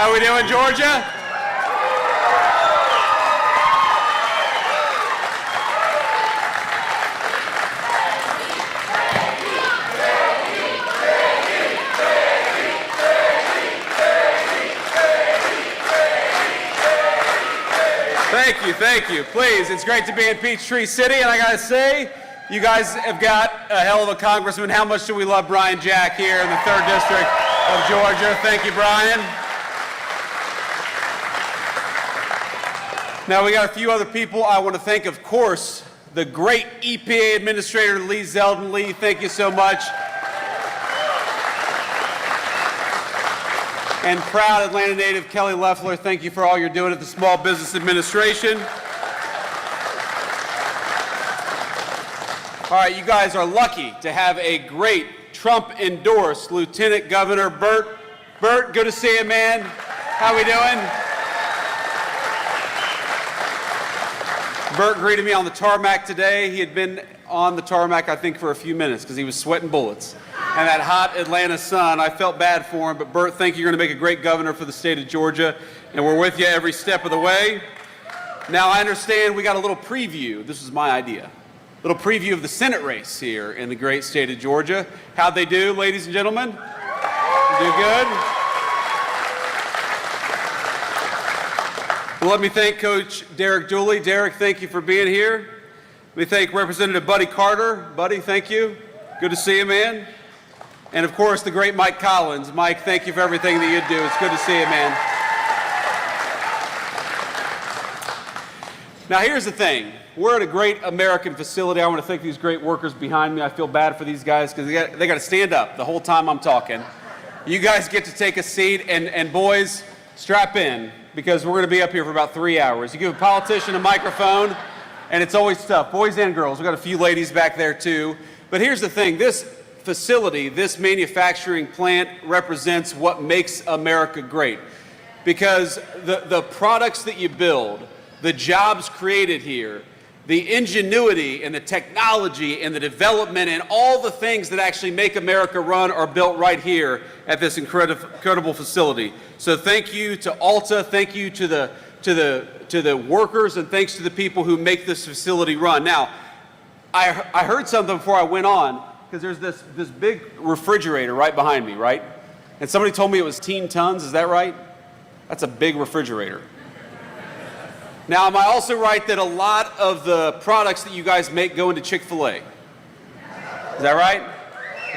How we doing, Georgia? Thank you. Please, it's great to be in Peachtree City, and I gotta say, you guys have got a hell of a congressman. How much do we love Brian Jack here in the 3rd District of Georgia? Thank you, Brian. Now, we got a few other people I want to thank, of course, the great EPA Administrator Lee Zeldin. Lee, thank you so much. And proud Atlanta native Kelly Loeffler, thank you for all you're doing at the Small Business Administration. All right, you guys are lucky to have a great Trump-endorsed Lieutenant Governor Burt. Burt, good to see you, man. How we doing? Burt greeted me on the tarmac today. He had been on the tarmac, I think, for a few minutes because he was sweating bullets. And that hot Atlanta sun, I felt bad for him. But Burt, thank you. You're going to make a great governor for the state of Georgia. And we're with you every step of the way. Now, I understand we got a little preview. This was my idea. A little preview of the Senate race here in the great state of Georgia. How'd they do, ladies and gentlemen? Do good? Well, let me thank Coach Derek Dooley. Derek, thank you for being here. Let me thank Representative Buddy Carter. Buddy, thank you. Good to see you, man. And of course, the great Mike Collins. Mike, thank you for everything that you do. It's good to see you, man. Now, here's the thing. We're at a great American facility. I want to thank these great workers behind me. I feel bad for these guys because they got to stand up the whole time I'm talking. You guys get to take a seat, and boys, strap in because we're going to be up here for about 3 hours. You give a politician a microphone, and it's always tough. Boys and girls. We've got a few ladies back there, too. But here's the thing. This facility, this manufacturing plant represents what makes America great. Because the products that you build, the jobs created here, the ingenuity and the technology and the development and all the things that actually make America run are built right here at this incredible facility. So thank you to Alta, thank you to the workers, and thanks to the people who make this facility run. Now, I heard something before I went on, because there's this big refrigerator right behind me, right? And somebody told me it was 10 tons, is that right? That's a big refrigerator. Now, am I also right that a lot of the products that you guys make go into Chick-fil-A? Is that right?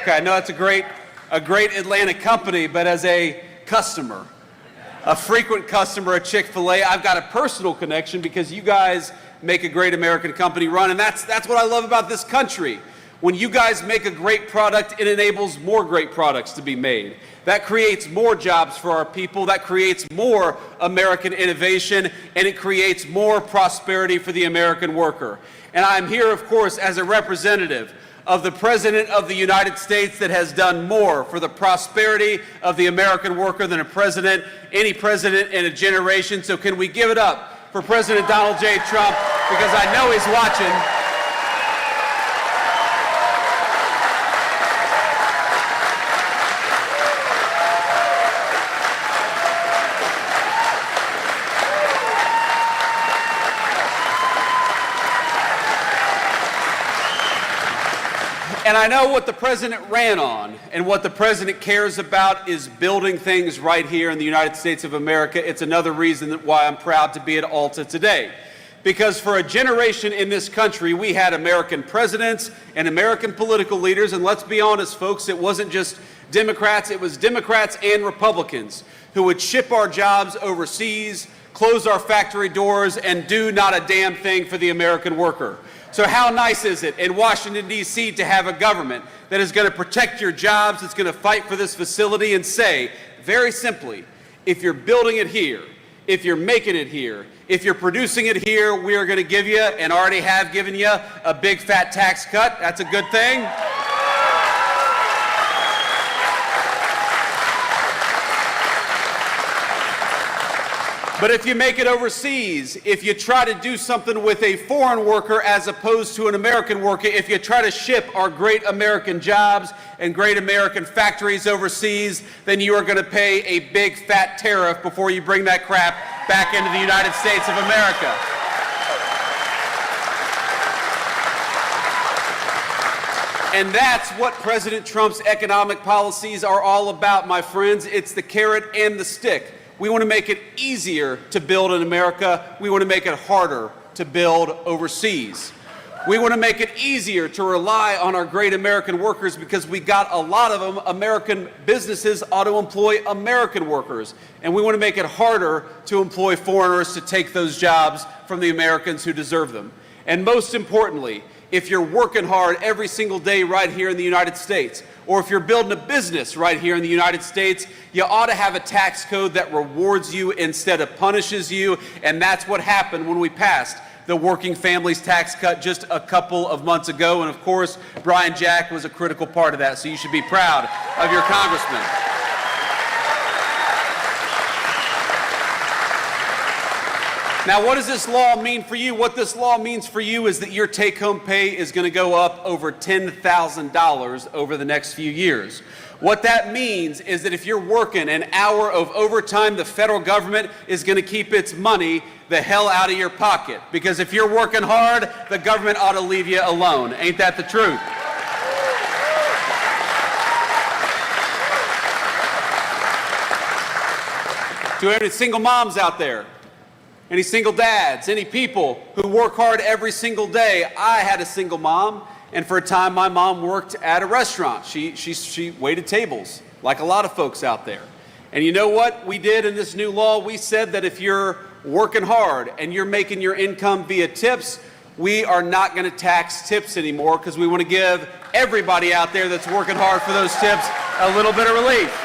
Okay, I know that's a great Atlanta company, but as a customer, a frequent customer at Chick-fil-A, I've got a personal connection because you guys make a great American company run, and that's what I love about this country. When you guys make a great product, it enables more great products to be made. That creates more jobs for our people, that creates more American innovation, and it creates more prosperity for the American worker. And I'm here, of course, as a representative of the President of the United States that has done more for the prosperity of the American worker than any president in a generation. So can we give it up for President Donald J. Trump, because I know he's watching. And I know what the president ran on, and what the president cares about is building things right here in the United States of America. It's another reason why I'm proud to be at Alta today. Because for a generation in this country, we had American presidents and American political leaders, and let's be honest, folks, it wasn't just Democrats, it was Democrats and Republicans who would ship our jobs overseas, close our factory doors, and do not a damn thing for the American worker. So how nice is it in Washington, D.C. to have a government that is going to protect your jobs, that's going to fight for this facility and say, very simply, if you're building it here, if you're making it here, if you're producing it here, we are going to give you, and already have given you, a big fat tax cut. That's a good thing. But if you make it overseas, if you try to do something with a foreign worker as opposed to an American worker, if you try to ship our great American jobs and great American factories overseas, then you are going to pay a big fat tariff before you bring that crap back into the United States of America. And that's what President Trump's economic policies are all about, my friends. It's the carrot and the stick. We want to make it easier to build in America. We want to make it harder to build overseas. We want to make it easier to rely on our great American workers because we got a lot of them. American businesses ought to employ American workers. And we want to make it harder to employ foreigners to take those jobs from the Americans who deserve them. And most importantly, if you're working hard every single day right here in the United States, or if you're building a business right here in the United States, you ought to have a tax code that rewards you instead of punishes you, and that's what happened when we passed the Working Families Tax Cut just a couple of months ago, and of course, Brian Jack was a critical part of that, so you should be proud of your congressman. Now, what does this law mean for you? What this law means for you is that your take-home pay is going to go up over $10,000 over the next few years. What that means is that if you're working an hour of overtime, the federal government is going to keep its money the hell out of your pocket. Because if you're working hard, the government ought to leave you alone. Ain't that the truth? To any single moms out there, any single dads, any people who work hard every single day. I had a single mom, and for a time my mom worked at a restaurant. She waited tables, like a lot of folks out there. And you know what we did in this new law? We said that if you're working hard and you're making your income via tips, we are not going to tax tips anymore because we want to give everybody out there that's working hard for those tips a little bit of relief.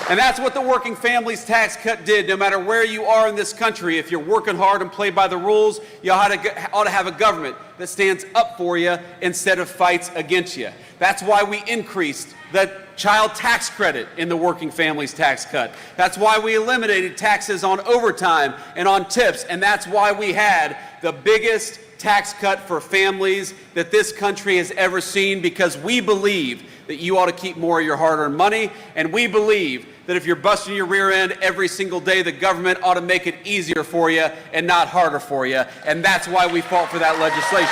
And that's what the Working Families Tax Cut did. No matter where you are in this country, if you're working hard and play by the rules, you ought to have a government that stands up for you instead of fights against you. That's why we increased the child tax credit in the Working Families Tax Cut. That's why we eliminated taxes on overtime and on tips. And that's why we had the biggest tax cut for families that this country has ever seen, because we believe that you ought to keep more of your hard-earned money, and we believe that if you're busting your rear end every single day, the government ought to make it easier for you and not harder for you, and that's why we fought for that legislation.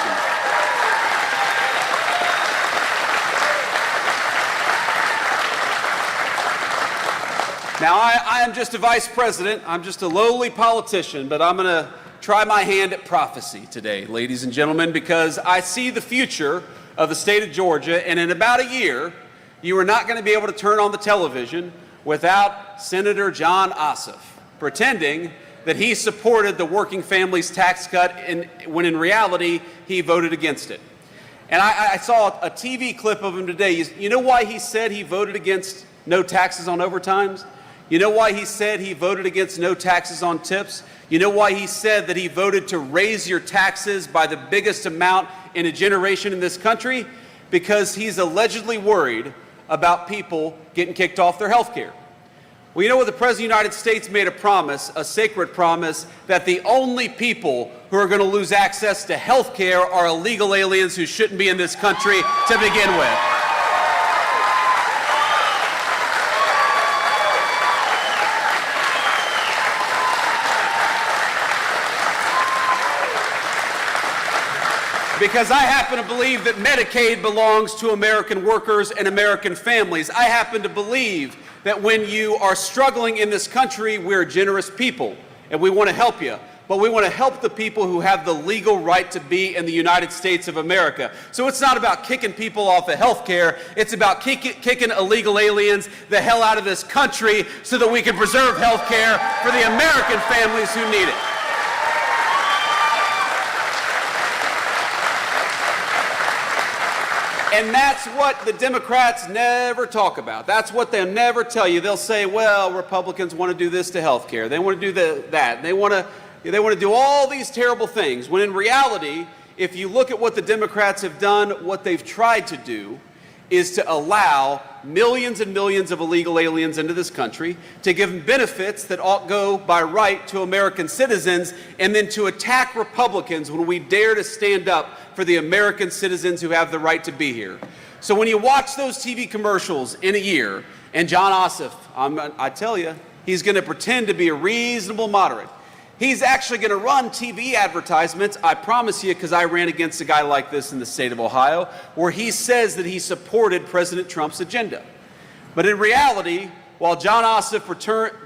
Now, I am just a vice president. I'm just a lowly politician, but I'm going to try my hand at prophecy today, ladies and gentlemen, because I see the future of the state of Georgia, and in about a year, you are not going to be able to turn on the television without Senator John Ossoff pretending that he supported the Working Families Tax Cut when in reality he voted against it. And I saw a TV clip of him today. You know why he said he voted against no taxes on overtimes? You know why he said he voted against no taxes on tips? You know why he said that he voted to raise your taxes by the biggest amount in a generation in this country? Because he's allegedly worried about people getting kicked off their health care. Well, you know what? The President of the United States made a promise, a sacred promise, that the only people who are going to lose access to health care are illegal aliens who shouldn't be in this country to begin with. Because I happen to believe that Medicaid belongs to American workers and American families. I happen to believe that when you are struggling in this country, we're generous people, and we want to help you. But we want to help the people who have the legal right to be in the United States of America. So it's not about kicking people off of health care. It's about kicking illegal aliens the hell out of this country so that we can preserve health care for the American families who need it. And that's what the Democrats never talk about. That's what they'll never tell you. They'll say, well, Republicans want to do this to health care. They want to do that. They want to do all these terrible things. When in reality, if you look at what the Democrats have done, what they've tried to do is to allow millions and millions of illegal aliens into this country, to give them benefits that ought go by right to American citizens, and then to attack Republicans when we dare to stand up for the American citizens who have the right to be here. So when you watch those TV commercials in a year, and John Ossoff, I tell you, he's going to pretend to be a reasonable moderate. He's actually going to run TV advertisements, I promise you, because I ran against a guy like this in the state of Ohio, where he says that he supported President Trump's agenda. But in reality, while John Ossoff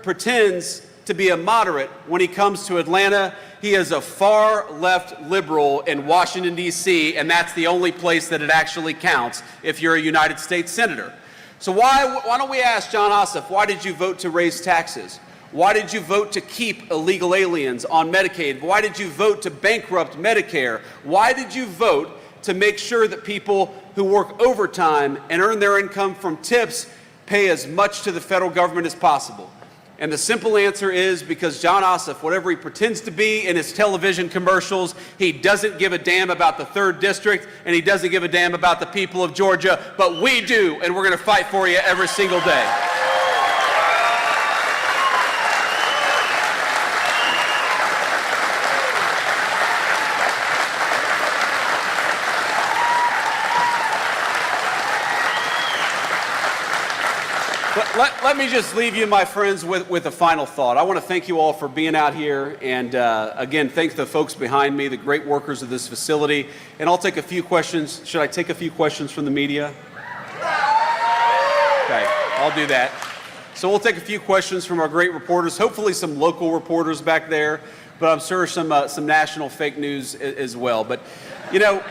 pretends to be a moderate when he comes to Atlanta, he is a far left liberal in Washington, D.C., and that's the only place that it actually counts if you're a United States senator. So why don't we ask John Ossoff, why did you vote to raise taxes? Why did you vote to keep illegal aliens on Medicaid? Why did you vote to bankrupt Medicare? Why did you vote to make sure that people who work overtime and earn their income from tips pay as much to the federal government as possible? And the simple answer is because John Ossoff, whatever he pretends to be in his television commercials, he doesn't give a damn about the 3rd District, and he doesn't give a damn about the people of Georgia, but we do, and we're going to fight for you every single day. Let me just leave you, my friends, with a final thought. I want to thank you all for being out here, and again, thank the folks behind me, the great workers of this facility. And I'll take a few questions. Should I take a few questions from the media? Okay, I'll do that. So we'll take a few questions from our great reporters, hopefully some local reporters back there, but I'm sure some national fake news as well. But, you know,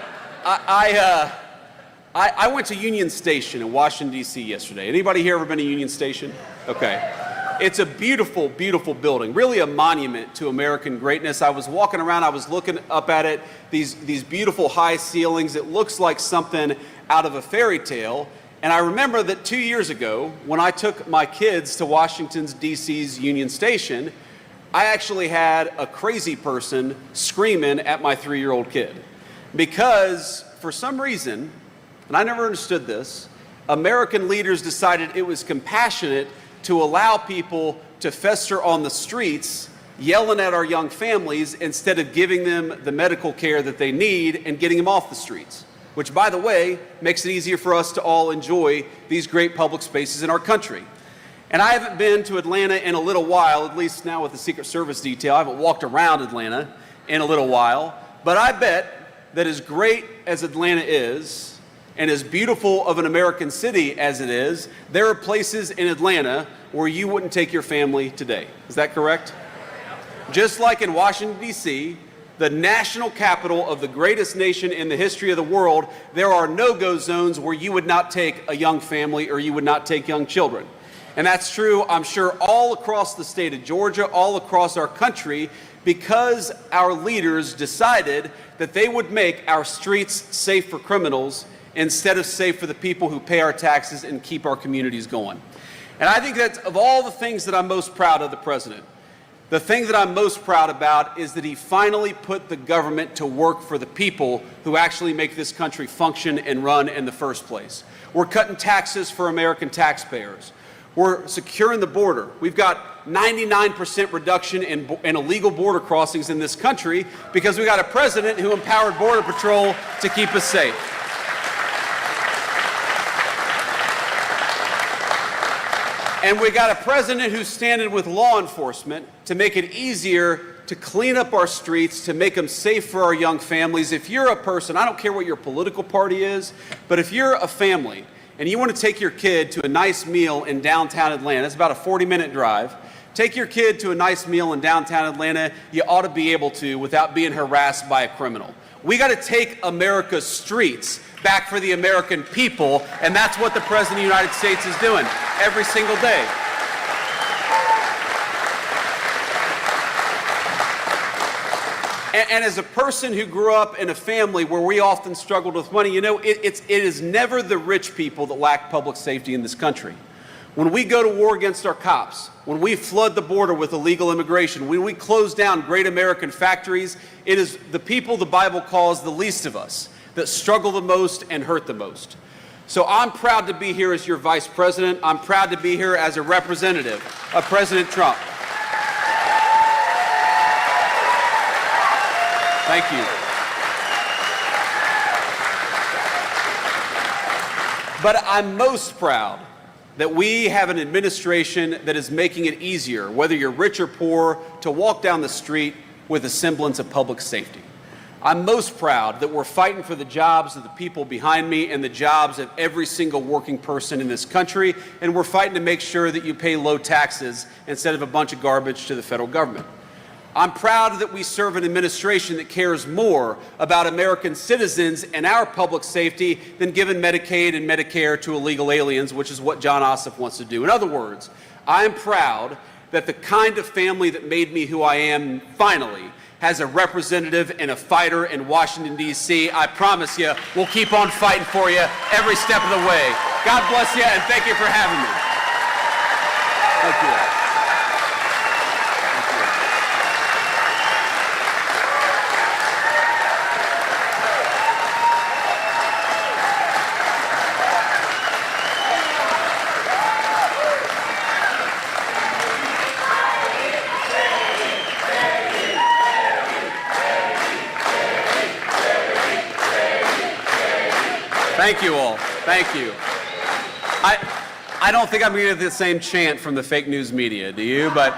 I went to Union Station in Washington, D.C. yesterday. Anybody here ever been to Union Station? Okay. It's a beautiful, beautiful building, really a monument to American greatness. I was walking around, I was looking up at it, these beautiful high ceilings. It looks like something out of a fairy tale. And I remember that 2 years ago, when I took my kids to Washington, D.C.'s Union Station, I actually had a crazy person screaming at my 3-year-old kid. Because for some reason, and I never understood this, American leaders decided it was compassionate to allow people to fester on the streets, yelling at our young families instead of giving them the medical care that they need and getting them off the streets, which, by the way, makes it easier for us to all enjoy these great public spaces in our country. And I haven't been to Atlanta in a little while, at least now with the Secret Service detail. I haven't walked around Atlanta in a little while, but I bet that as great as Atlanta is, and as beautiful of an American city as it is, there are places in Atlanta where you wouldn't take your family today. Is that correct? Just like in Washington, D.C., the national capital of the greatest nation in the history of the world, there are no-go zones where you would not take a young family or you would not take young children. And that's true, I'm sure, all across the state of Georgia, all across our country, because our leaders decided that they would make our streets safe for criminals instead of safe for the people who pay our taxes and keep our communities going. And I think that of all the things that I'm most proud of the president, the thing that I'm most proud about is that he finally put the government to work for the people who actually make this country function and run in the first place. We're cutting taxes for American taxpayers. We're securing the border. We've got 99% reduction in illegal border crossings in this country because we got a president who empowered Border Patrol to keep us safe. And we got a president who's standing with law enforcement to make it easier to clean up our streets, to make them safe for our young families. If you're a person, I don't care what your political party is, but if you're a family and you want to take your kid to a nice meal in downtown Atlanta, it's about a 40-minute drive, take your kid to a nice meal in downtown Atlanta, you ought to be able to without being harassed by a criminal. We got to take America's streets back for the American people, and that's what the President of the United States is doing every single day. And as a person who grew up in a family where we often struggled with money, you know, it is never the rich people that lack public safety in this country. When we go to war against our cops, when we flood the border with illegal immigration, when we close down great American factories, it is the people the Bible calls the least of us that struggle the most and hurt the most. So I'm proud to be here as your vice president. I'm proud to be here as a representative of President Trump. Thank you. But I'm most proud that we have an administration that is making it easier, whether you're rich or poor, to walk down the street with a semblance of public safety. I'm most proud that we're fighting for the jobs of the people behind me and the jobs of every single working person in this country, and we're fighting to make sure that you pay low taxes instead of a bunch of garbage to the federal government. I'm proud that we serve an administration that cares more about American citizens and our public safety than giving Medicaid and Medicare to illegal aliens, which is what John Ossoff wants to do. In other words, I'm proud that the kind of family that made me who I am finally has a representative and a fighter in Washington, D.C. I promise you, we'll keep on fighting for you every step of the way. God bless you, and thank you for having me. Thank you. Thank you all. Thank you. I don't think I'm going to get the same chant from the fake news media, do you? But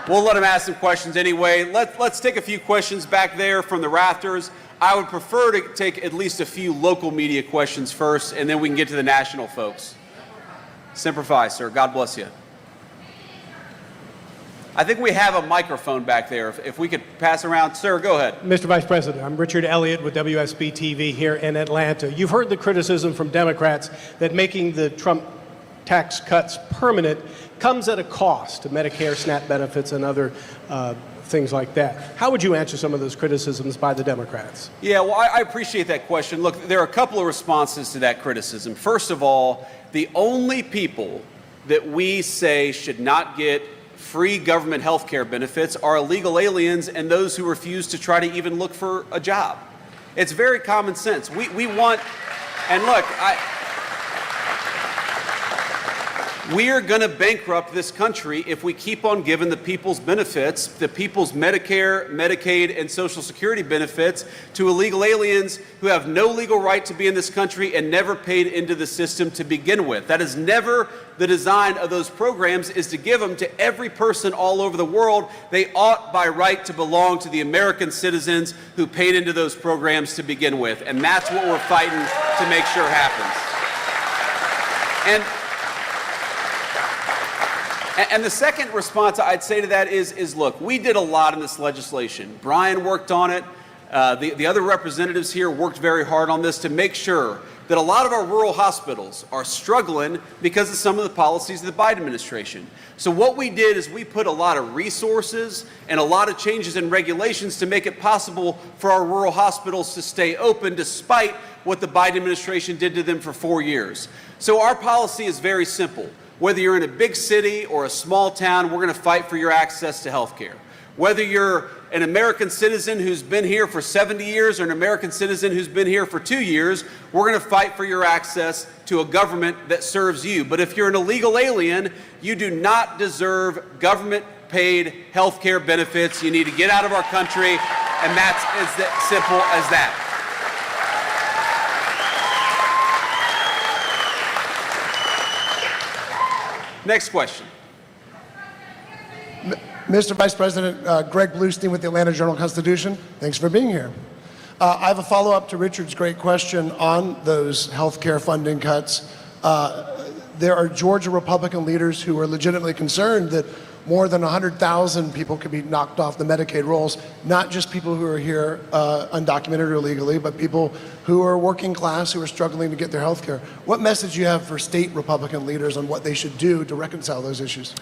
we'll let them ask some questions anyway. Let's take a few questions back there from the rafters. I would prefer to take at least a few local media questions first, and then we can get to the national folks. Semper Fi, sir. God bless you. I think we have a microphone back there. If we could pass around. Sir, go ahead. Mr. Vice President, I'm Richard Elliott with WSB-TV here in Atlanta. You've heard the criticism from Democrats that making the Trump tax cuts permanent comes at a cost to Medicare, SNAP benefits, and other things like that. How would you answer some of those criticisms by the Democrats? Yeah, well, I appreciate that question. Look, there are a couple of responses to that criticism. First of all, the only people that we say should not get free government health care benefits are illegal aliens and those who refuse to try to even look for a job. It's very common sense. We want, and look, we are going to bankrupt this country if we keep on giving the people's benefits, the people's Medicare, Medicaid, and Social Security benefits to illegal aliens who have no legal right to be in this country and never paid into the system to begin with. That is never the design of those programs, is to give them to every person all over the world. They ought by right to belong to the American citizens who paid into those programs to begin with. And that's what we're fighting to make sure happens. And the second response I'd say to that is look, we did a lot in this legislation. Brian worked on it. The other representatives here worked very hard on this to make sure that a lot of our rural hospitals are struggling because of some of the policies of the Biden administration. So what we did is we put a lot of resources and a lot of changes in regulations to make it possible for our rural hospitals to stay open despite what the Biden administration did to them for 4 years. So our policy is very simple. Whether you're in a big city or a small town, we're going to fight for your access to health care. Whether you're an American citizen who's been here for 70 years or an American citizen who's been here for 2 years, we're going to fight for your access to a government that serves you. But if you're an illegal alien, you do not deserve government-paid health care benefits. You need to get out of our country, and that's as simple as that. Next question. Mr. Vice President, Greg Bluestein with the Atlanta Journal-Constitution. Thanks for being here. I have a follow-up to Richard's great question on those health care funding cuts. There are Georgia Republican leaders who are legitimately concerned that more than 100,000 people could be knocked off the Medicaid rolls, not just people who are here undocumented or illegally, but people who are working class, who are struggling to get their health care. What message do you have for state Republican leaders on what they should do to reconcile those issues?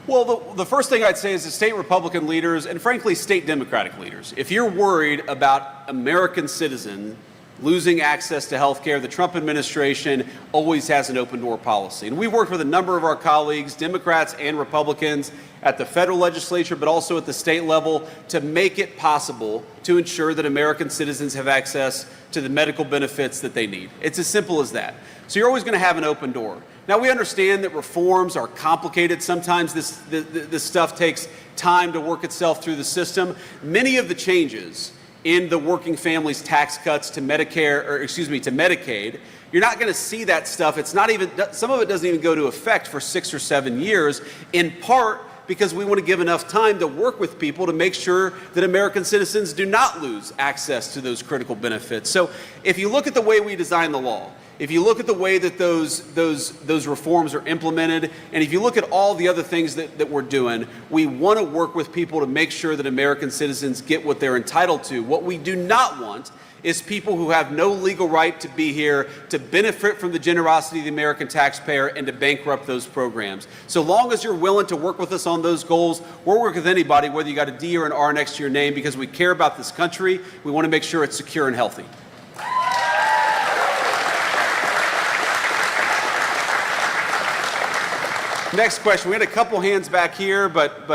Well, the first thing I'd say is the state Republican leaders and frankly state Democratic leaders, if you're worried about American citizens losing access to health care, the Trump administration always has an open door policy. And we've worked with a number of our colleagues, Democrats and Republicans, at the federal legislature, but also at the state level, to make it possible to ensure that American citizens have access to the medical benefits that they need. It's as simple as that. So you're always going to have an open door. Now, we understand that reforms are complicated. Sometimes this stuff takes time to work itself through the system. Many of the changes in the working families tax cuts to to Medicaid, you're not going to see that stuff. It's not even, some of it doesn't even go to effect for 6 or 7 years, in part because we want to give enough time to work with people to make sure that American citizens do not lose access to those critical benefits. So if you look at the way we design the law, if you look at the way that those reforms are implemented, and if you look at all the other things that we're doing, we want to work with people to make sure that American citizens get what they're entitled to. What we do not want is people who have no legal right to be here, to benefit from the generosity of the American taxpayer, and to bankrupt those programs. So long as you're willing to work with us on those goals, we'll work with anybody, whether you got a D or an R next to your name, because we care about this country. We want to make sure it's secure and healthy. Next question. We had a couple hands back here, but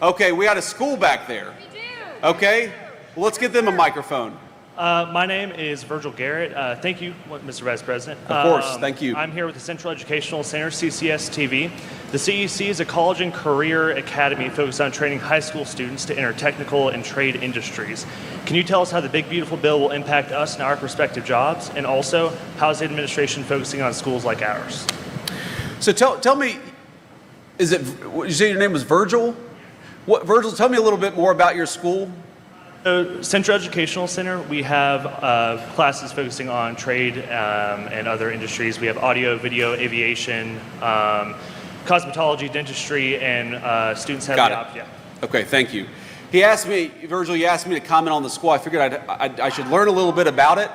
okay, we got a school back there. We do. Okay, well, let's get them a microphone. My name is Virgil Garrett. Thank you, Mr. Vice President. Of course, thank you. I'm here with the Central Educational Center, CCS-TV. The CEC is a college and career academy focused on training high school students to enter technical and trade industries. Can you tell us how the big, beautiful bill will impact us and our prospective jobs? And also, how is the administration focusing on schools like ours? So tell me, is it, you say your name was Virgil? Virgil, tell me a little bit more about your school. Central Educational Center, we have classes focusing on trade and other industries. We have audio, video, aviation, cosmetology, dentistry, and students have Got the it. option. Yeah. Okay, thank you. He asked me, Virgil, you asked me to comment on the school. I figured I should learn a little bit about it.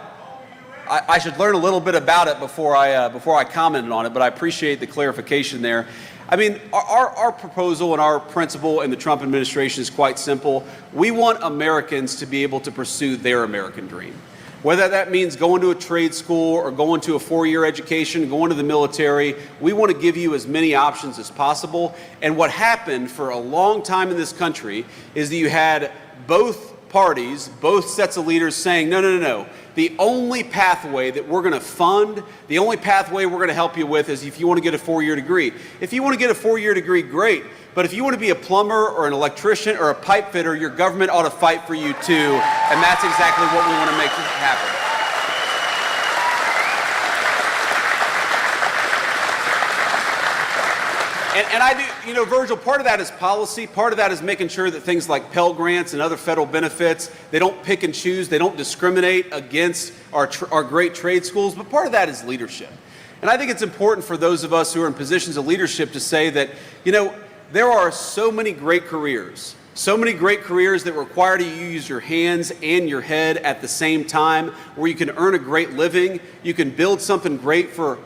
I should learn a little bit about it before I commented on it, but I appreciate the clarification there. I mean, our proposal and our principle in the Trump administration is quite simple. We want Americans to be able to pursue their American dream. Whether that means going to a trade school or going to a 4-year education, going to the military, we want to give you as many options as possible. And what happened for a long time in this country is that you had both parties, both sets of leaders saying, no, no, no, no. The only pathway that we're going to fund, the only pathway we're going to help you with is if you want to get a 4-year degree. If you want to get a 4-year degree, great. But if you want to be a plumber or an electrician or a pipe fitter, your government ought to fight for you too. And that's exactly what we want to make happen. And I do, you know, Virgil, part of that is policy. Part of that is making sure that things like Pell Grants and other federal benefits, they don't pick and choose, they don't discriminate against our great trade schools. But part of that is leadership. And I think it's important for those of us who are in positions of leadership to say that, you know, there are so many great careers that require you use your hands and your head at the same time, where you can earn a great living, you can build something great for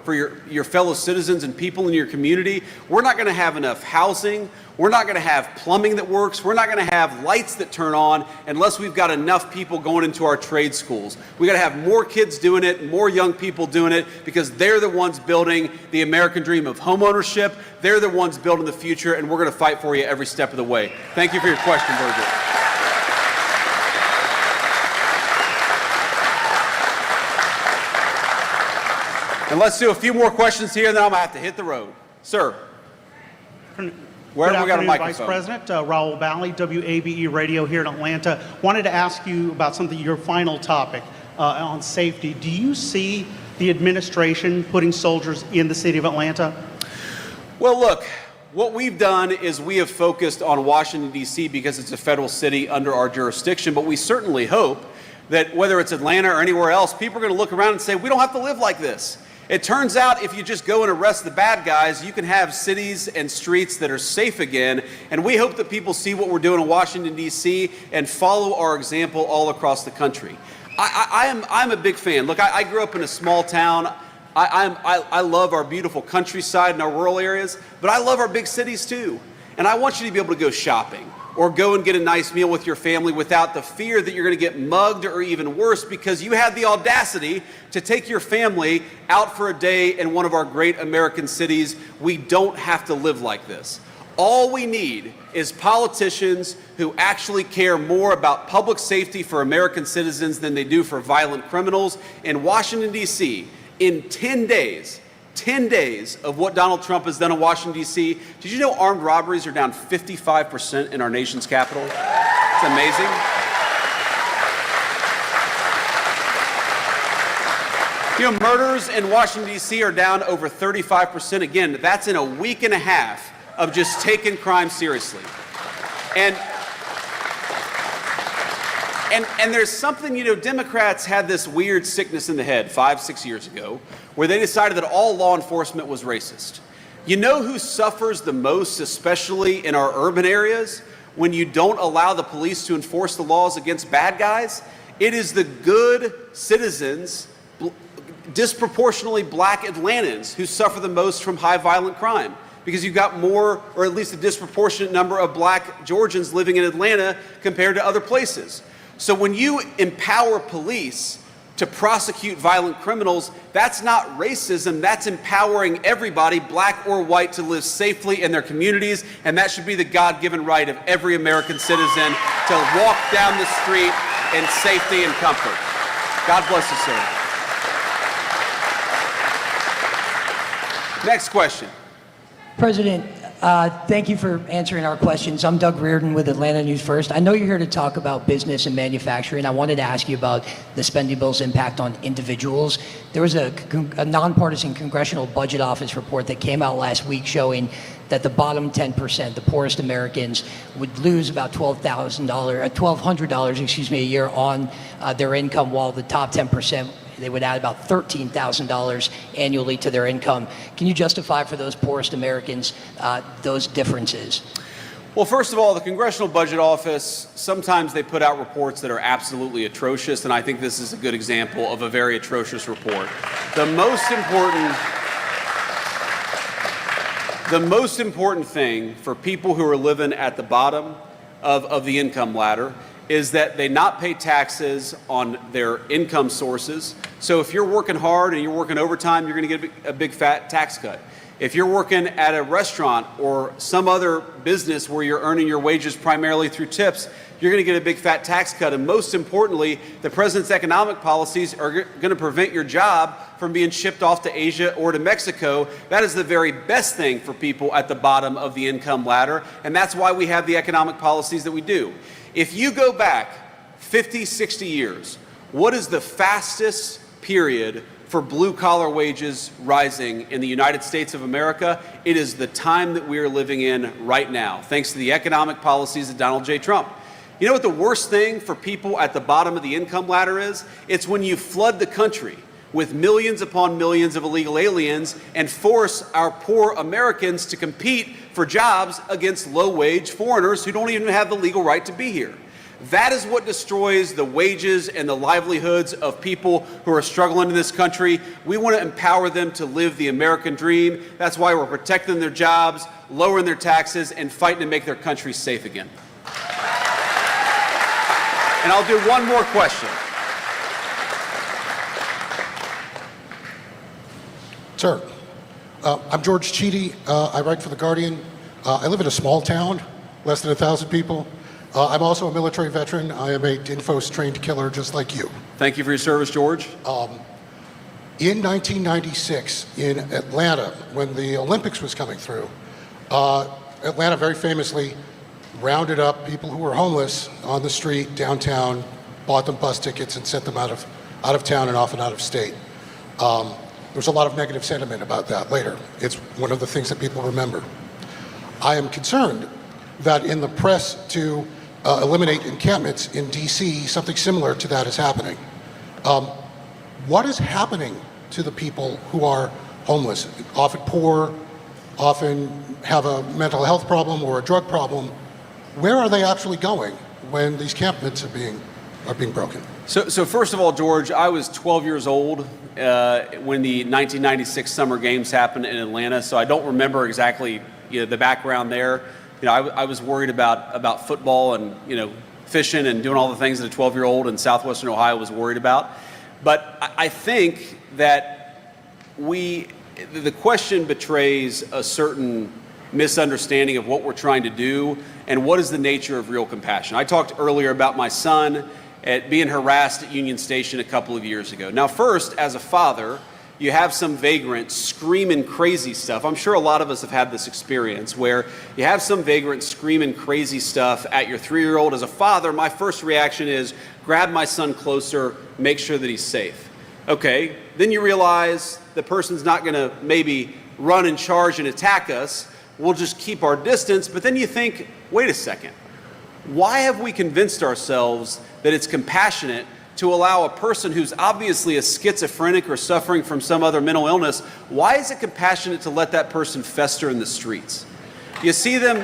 your fellow citizens and people in your community. We're not going to have enough housing. We're not going to have plumbing that works. We're not going to have lights that turn on unless we've got enough people going into our trade schools. We got to have more kids doing it, more young people doing it, because they're the ones building the American dream of home ownership. They're the ones building the future, and we're going to fight for you every step of the way. Thank you for your question, Virgil. And let's do a few more questions here, and then I'm going to have to hit the road. Sir. Where have we got a microphone? Vice President, Raul Bally, WABE Radio here in Atlanta. Wanted to ask you about something, your final topic on safety. Do you see the administration putting soldiers in the city of Atlanta? Well, look, what we've done is we have focused on Washington, D.C. because it's a federal city under our jurisdiction, but we certainly hope that whether it's Atlanta or anywhere else, people are going to look around and say, we don't have to live like this. It turns out if you just go and arrest the bad guys, you can have cities and streets that are safe again. And we hope that people see what we're doing in Washington, D.C. and follow our example all across the country. I'm a big fan. Look, I grew up in a small town. I love our beautiful countryside and our rural areas, but I love our big cities too. And I want you to be able to go shopping. or go and get a nice meal with your family without the fear that you're going to get mugged or even worse because you had the audacity to take your family out for a day in one of our great American cities. We don't have to live like this. All we need is politicians who actually care more about public safety for American citizens than they do for violent criminals. In Washington, D.C., in 10 days of what Donald Trump has done in Washington, D.C., did you know armed robberies are down 55% in our nation's capital? It's amazing. You know, murders in Washington, D.C. are down over 35%. Again, that's in a week and a half of just taking crime seriously. And there's something, you know, Democrats had this weird sickness in the head 5-6 years ago where they decided that all law enforcement was racist. You know who suffers the most, especially in our urban areas, when you don't allow the police to enforce the laws against bad guys? It is the good citizens, disproportionately black Atlantans, who suffer the most from high violent crime. Because you've got more, or at least a disproportionate number of black Georgians living in Atlanta compared to other places. So when you empower police to prosecute violent criminals, that's not racism, that's empowering everybody, black or white, to live safely in their communities, and that should be the God-given right of every American citizen to walk down the street in safety and comfort. God bless you, sir. Next question. President, thank you for answering our questions. I'm Doug Reardon with Atlanta News First. I know you're here to talk about business and manufacturing. I wanted to ask you about the spending bill's impact on individuals. There was a nonpartisan Congressional Budget Office report that came out last week showing that the bottom 10%, the poorest Americans, would lose about $1,200 a year on their income, while the top 10%, they would add about $13,000 annually to their income. Can you justify for those poorest Americans those differences? Well, first of all, the Congressional Budget Office, sometimes they put out reports that are absolutely atrocious, and I think this is a good example of a very atrocious report. The most important thing for people who are living at the bottom of the income ladder is that they not pay taxes on their income sources. So if you're working hard and you're working overtime, you're going to get a big fat tax cut. If you're working at a restaurant or some other business where you're earning your wages primarily through tips, you're going to get a big fat tax cut. And most importantly, the president's economic policies are going to prevent your job from being shipped off to Asia or to Mexico. That is the very best thing for people at the bottom of the income ladder. And that's why we have the economic policies that we do. If you go back 50, 60 years, what is the fastest period for blue-collar wages rising in the United States of America? It is the time that we are living in right now, thanks to the economic policies of Donald J. Trump. You know what the worst thing for people at the bottom of the income ladder is? It's when you flood the country with millions upon millions of illegal aliens and force our poor Americans to compete for jobs against low-wage foreigners who don't even have the legal right to be here. That is what destroys the wages and the livelihoods of people who are struggling in this country. We want to empower them to live the American dream. That's why we're protecting their jobs, lowering their taxes, and fighting to make their country safe again. And I'll do one more question. Sir, I'm George Cheedy. I write for The Guardian. I live in a small town, less than 1,000 people. I'm also a military veteran. I am a DINFOS trained killer just like you. Thank you for your service, George. In 1996 in Atlanta, when the Olympics was coming through, Atlanta very famously rounded up people who were homeless on the street downtown, bought them bus tickets and sent them out of town and often out of state. There was a lot of negative sentiment about that later. It's one of the things that people remember. I am concerned that in the press to eliminate encampments in DC, something similar to that is happening. What is happening to the people who are homeless, often poor, often have a mental health problem or a drug problem? Where are they actually going when these encampments are being broken? So first of all, George, I was 12 years old when the 1996 Summer Games happened in Atlanta, so I don't remember exactly the background there. I was worried about football and, fishing and doing all the things that a 12-year-old in southwestern Ohio was worried about. But I think that the question betrays a certain misunderstanding of what we're trying to do and what is the nature of real compassion. I talked earlier about my son being harassed at Union Station a couple of years ago. Now, first, as a father, you have some vagrant screaming crazy stuff. I'm sure a lot of us have had this experience where you have some vagrant screaming crazy stuff at your 3-year-old. As a father, my first reaction is grab my son closer, make sure that he's safe. Okay, then you realize the person's not gonna maybe run and charge and attack us. We'll just keep our distance. But then you think, wait a second, why have we convinced ourselves that it's compassionate to allow a person who's obviously a schizophrenic or suffering from some other mental illness, why is it compassionate to let that person fester in the streets? You see them,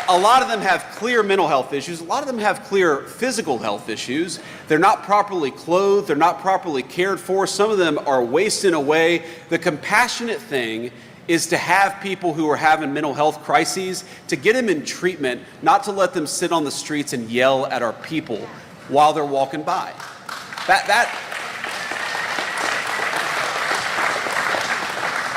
a lot of them have clear mental health issues. A lot of them have clear physical health issues. They're not properly clothed. They're not properly cared for. Some of them are wasting away. The compassionate thing is to have people who are having mental health crises, to get them in treatment, not to let them sit on the streets and yell at our people while they're walking by.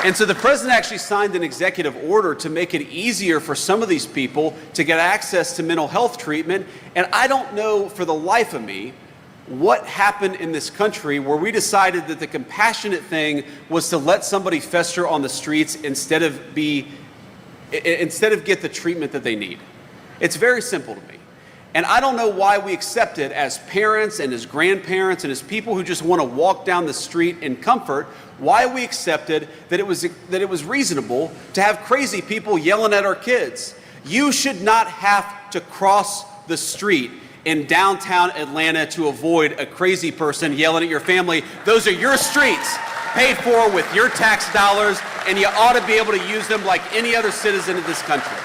And so the president actually signed an executive order to make it easier for some of these people to get access to mental health treatment. And I don't know for the life of me what happened in this country where we decided that the compassionate thing was to let somebody fester on the streets instead of get the treatment that they need. It's very simple to me. And I don't know why we accept it as parents and as grandparents and as people who just want to walk down the street in comfort, why we accepted that it was reasonable to have crazy people yelling at our kids. You should not have to cross the street in downtown Atlanta to avoid a crazy person yelling at your family. Those are your streets, paid for with your tax dollars, and you ought to be able to use them like any other citizen of this country.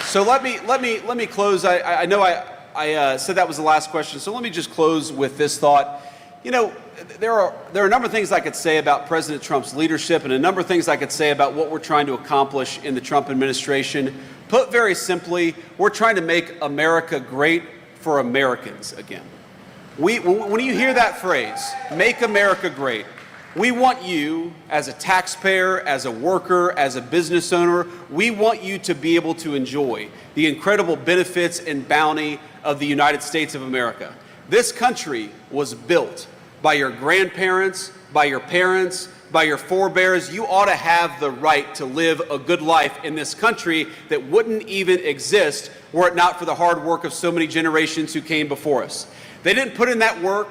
So let me close. I know I said that was the last question, so let me just close with this thought. There are a number of things I could say about President Trump's leadership and a number of things I could say about what we're trying to accomplish in the Trump administration. Put very simply, we're trying to make America great for Americans again. When you hear that phrase, make America great, we want you as a taxpayer, as a worker, as a business owner, we want you to be able to enjoy the incredible benefits and bounty of the United States of America. This country was built by your grandparents, by your parents, by your forebears. You ought to have the right to live a good life in this country that wouldn't even exist were it not for the hard work of so many generations who came before us. They didn't put in that work.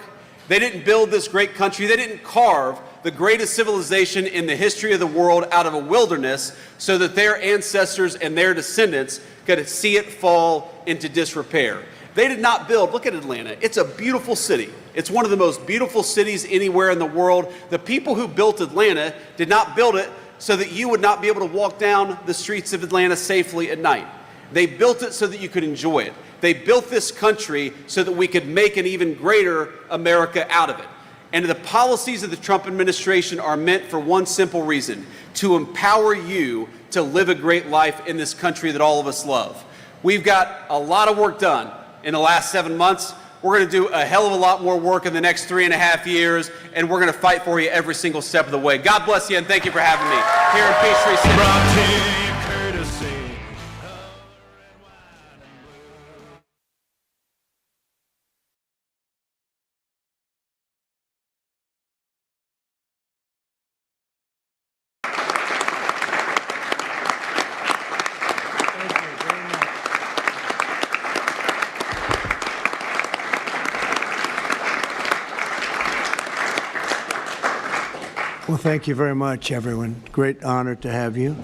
They didn't build this great country. They didn't carve the greatest civilization in the history of the world out of a wilderness so that their ancestors and their descendants could see it fall into disrepair. They did not build, look at Atlanta, it's a beautiful city. It's one of the most beautiful cities anywhere in the world. The people who built Atlanta did not build it so that you would not be able to walk down the streets of Atlanta safely at night. They built it so that you could enjoy it. They built this country so that we could make an even greater America out of it. And the policies of the Trump administration are meant for one simple reason, to empower you to live a great life in this country that all of us love. We've got a lot of work done in the last 7 months. We're going to do a hell of a lot more work in the next 3.5 years, and we're going to fight for you every single step of the way. God bless you, and thank you for having me here in Peachtree City. Well, thank you very much, everyone. Great honor to have you.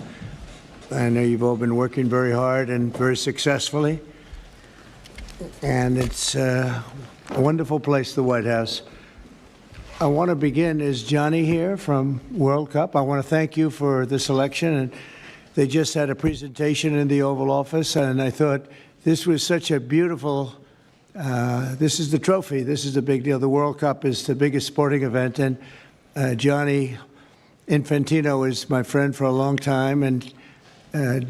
I know you've all been working very hard and very successfully. And it's a wonderful place, the White House. I want to begin. Is Johnny here from World Cup? I want to thank you for the selection. And they just had a presentation in the Oval Office, and I thought this was such a beautiful, this is the trophy. This is the big deal. The World Cup is the biggest sporting event. And Johnny Infantino was my friend for a long time, and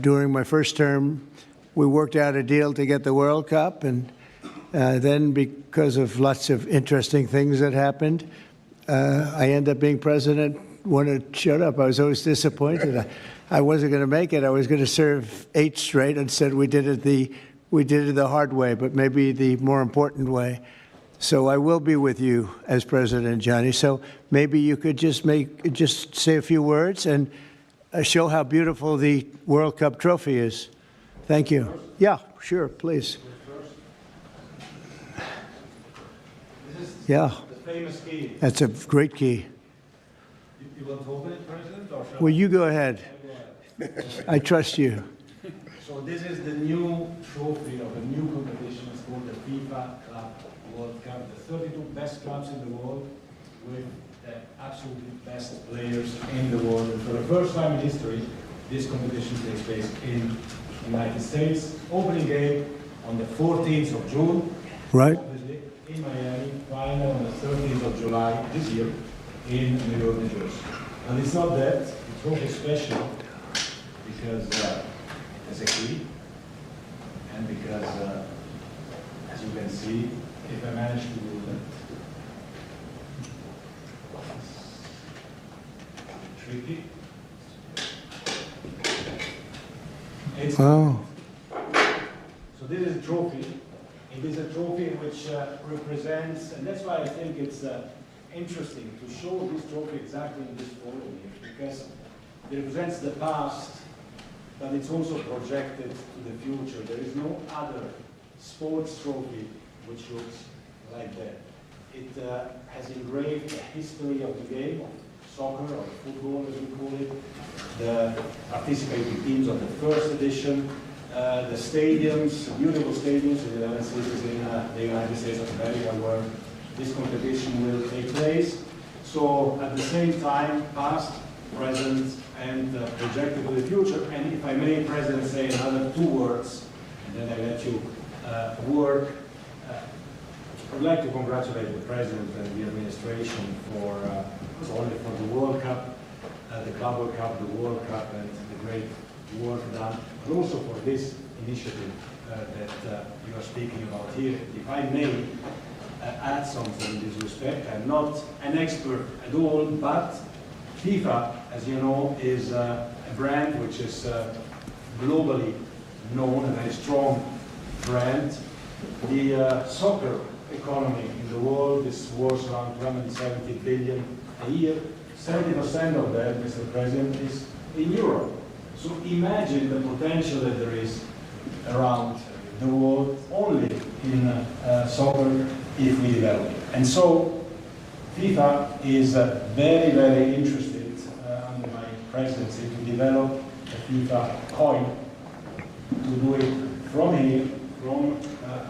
during my first term, we worked out a deal to get the World Cup, and then because of lots of interesting things that happened, I ended up being president when it showed up. I was always disappointed. I wasn't going to make it. I was going to serve 8 straight. Instead, we did it the hard way, but maybe the more important way. So I will be with you as president, Johnny. So maybe you could just say a few words and show how beautiful the World Cup trophy is. Thank you. Yeah, sure, please. Yeah. The famous key. That's a great key. You want to open it, President? Or Well, you go ahead. I trust you. So this is the new trophy of a new competition. It's called the FIFA Club World Cup. The 32 best clubs in the world with the absolutely best players in the world. And for the first time in history, this competition takes place in the United States. Opening game on the 14th of June. Right. Obviously, in Miami. Final on the 13th of July this year in New York, New Jersey. And it's not that. The trophy is special because there's a key, and because, as you can see, if I manage to do that, tricky. It's Oh. So this is a trophy. It is a trophy which represents, and that's why I think it's interesting to show this trophy exactly in this photo here, because it represents the past, but it's also projected to the future. There is no other sports trophy which looks like that. It has engraved the history of the game, of soccer, or football as we call it, the participating teams of the first edition, the stadiums, beautiful stadiums in the 11 cities in the United States of America where this competition will take place. So at the same time, past, present, and projected to the future. And if I may, President, say another 2 words, and then I let you work. I would like to congratulate the President and the administration for, not only for the World Cup, the Club World Cup, the World Cup, and the great work done, but also for this initiative that you are speaking about here. If I may add something in this respect, I'm not an expert at all, but FIFA, as you know, is a brand which is globally known, a very strong brand. The soccer economy in the world is worth around 270 billion a year. 70% of that, Mr. President, is in Europe. So imagine the potential that there is around the world only in soccer if we develop it. And so FIFA is very, very interested under my presidency to develop a FIFA coin, to do it from here, from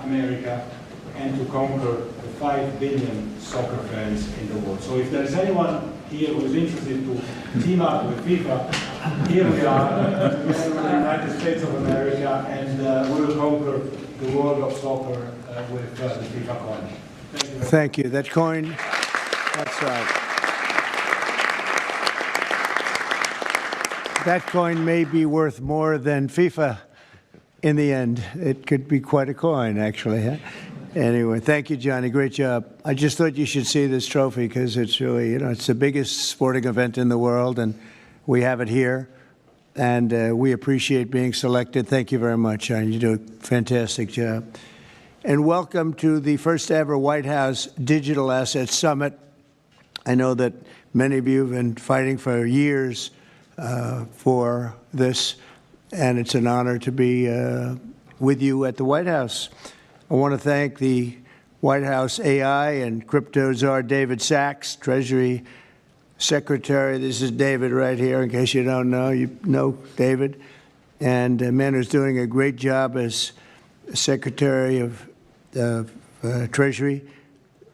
America, and to conquer the 5 billion soccer fans in the world. So if there is anyone here who is interested to team up with FIFA, here we are, together with the United States of America, and we will conquer the world of soccer with the FIFA coin. Thank you. Thank you. That coin, that's right. That coin may be worth more than FIFA in the end. It could be quite a coin, actually. Huh? Anyway, thank you, Johnny. Great job. I just thought you should see this trophy because it's really, it's the biggest sporting event in the world, and we have it here, and we appreciate being selected. Thank you very much, Johnny. You do a fantastic job. And welcome to the first ever White House Digital Assets Summit. I know that many of you have been fighting for years for this, and it's an honor to be with you at the White House. I want to thank the White House AI and crypto czar David Sachs, Treasury Secretary. This is David right here, in case you don't know. You know David. And a man who's doing a great job as Secretary of Treasury,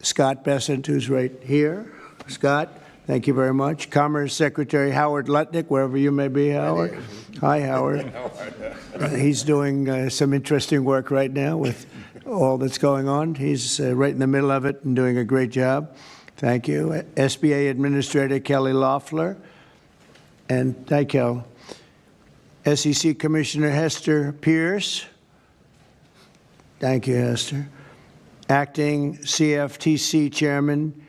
Scott Bessent, who's right here. Scott, thank you very much. Commerce Secretary Howard Lutnick, wherever you may be, Howard. Hi, Howard. He's doing some interesting work right now with all that's going on. He's right in the middle of it and doing a great job. Thank you. SBA Administrator Kelly Loeffler, And thank you. SEC Commissioner Hester Pierce. Thank you, Hester. Acting CFTC Chairman